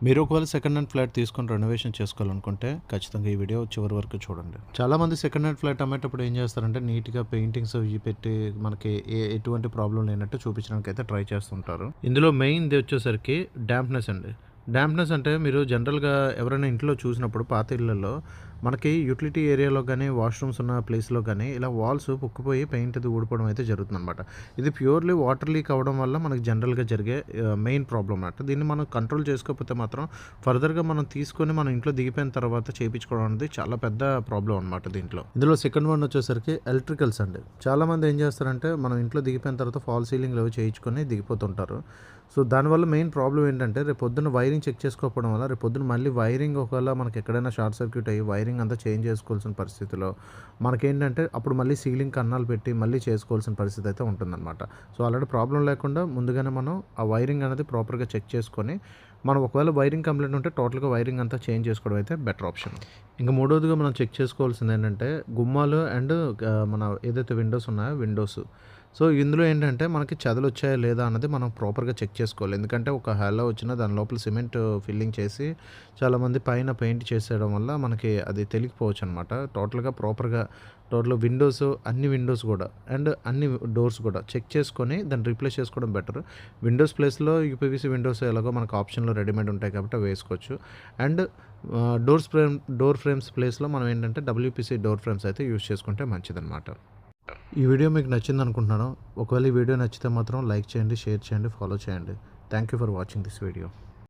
మీరు ఒకవేళ second hand flat తీసుకొని రెనోవేషన్ చేసుకోవాలనుకుంటే ఖచ్చితంగా ఈ వీడియో చివరి వరకు చూడండి. చాలామంది సెకండ్ హ్యాండ్ ఫ్లాట్ అమ్మేటప్పుడు ఏం చేస్తారంటే నీట్‌గా పెయింటింగ్స్ ఇవి పెట్టి మనకి ఎటువంటి ప్రాబ్లమ్ లేనట్టు చూపించడానికి అయితే ట్రై చేస్తుంటారు. ఇందులో మెయిన్‌ది వచ్చేసరికి డాంప్‌నెస్ అండి. డాంప్‌నెస్ అంటే మీరు జనరల్‌గా ఎవరైనా ఇంట్లో చూసినప్పుడు పాత ఇళ్లలో మనకి యుటిలిటీ ఏరియాలో గానీ, వాష్‌రూమ్స్ ఉన్న ప్లేస్‌లో గానీ ఇలా వాల్స్ పుక్కిపోయి పెయింట్ అది ఊడిపోవడం అయితే జరుగుతుందనమాట. ఇది ప్యూర్‌లీ వాటర్ లీక్ అవ్వడం వల్ల మనకు జనరల్‌గా జరిగే మెయిన్ ప్రాబ్లమ్ అన్నమాట. దీన్ని మనం కంట్రోల్ చేసుకోకపోతే మాత్రం ఫర్దర్‌గా మనం తీసుకొని మన ఇంట్లో దిగిపోయిన తర్వాత చేపించుకోవడం అనేది చాలా పెద్ద ప్రాబ్లమ్ అనమాట దీంట్లో. ఇందులో సెకండ్ వన్ వచ్చేసరికి ఎలక్ట్రికల్స్ అండి. చాలామంది ఏం చేస్తారంటే మనం ఇంట్లో దిగిపోయిన తర్వాత ఫాల్ సీలింగ్‌లు అవి చేయించుకొని దిగిపోతుంటారు. సో, దానివల్ల మెయిన్ ప్రాబ్లమ్ ఏంటంటే రేపొద్దున వైరింగ్ చెక్ చేసుకోకపోవడం వల్ల రేపొద్దున మళ్ళీ వైరింగ్ ఒకవేళ మనకి ఎక్కడైనా షార్ట్ సర్క్యూట్ అయ్యి వైరింగ్ అంతా చేంజ్ చేసుకోవాల్సిన పరిస్థితిలో మనకేంటంటే అప్పుడు మళ్ళీ సీలింగ్ కన్నాలు పెట్టి మళ్ళీ చేసుకోవాల్సిన పరిస్థితి అయితే ఉంటుందన్నమాట. సో, అలాంటి ప్రాబ్లమ్ లేకుండా ముందుగానే మనం ఆ వైరింగ్ అనేది ప్రాపర్‌గా చెక్ చేసుకొని మనం ఒకవేళ వైరింగ్ కంప్లైంట్ ఉంటే టోటల్‌గా వైరింగ్ అంతా చేంజ్ చేసుకోవడం అయితే బెటర్ ఆప్షన్. ఇంక మూడోదిగా మనం చెక్ చేసుకోవాల్సింది ఏంటంటే గుమ్మాలు అండ్ మన ఏదైతే విండోస్ ఉన్నాయో విండోస్. సో, ఇందులో ఏంటంటే మనకి చెదలొచ్చాయా లేదా అన్నది మనం ప్రాపర్‌గా చెక్ చేసుకోవాలి. ఎందుకంటే ఒక హలో వచ్చినా దాని లోపల సిమెంట్ ఫిల్లింగ్ చేసి చాలామంది పైన పెయింట్ చేసేయడం వల్ల మనకి అది తెలియకపోవచ్చనమాట. టోటల్ విండోస్ అన్ని విండోస్ గూడా అండ్ అన్ని డోర్స్ గూడా చెక్ చేసుకొని దాన్ని రీప్లేస్ చేసుకోవడం బెటర్. విండోస్ ప్లేస్‌లో యూపీవీసీ విండోస్ ఎలాగో మనకు ఆప్షన్‌లో రెడీమేడ్ ఉంటాయి కాబట్టి అవి వేసుకోవచ్చు. అండ్ డోర్ ఫ్రేమ్స్ ప్లేస్‌లో మనం ఏంటంటే డబ్ల్యూపీసీ డోర్ ఫ్రేమ్స్ అయితే యూజ్ చేసుకుంటే మంచిదనమాట. ఈ వీడియో మీకు నచ్చిందనుకుంటున్నాను. ఒకవేళ ఈ వీడియో నచ్చితే మాత్రం లైక్ చేయండి, షేర్ చేయండి, ఫాలో చేయండి. Thank you for watching this video.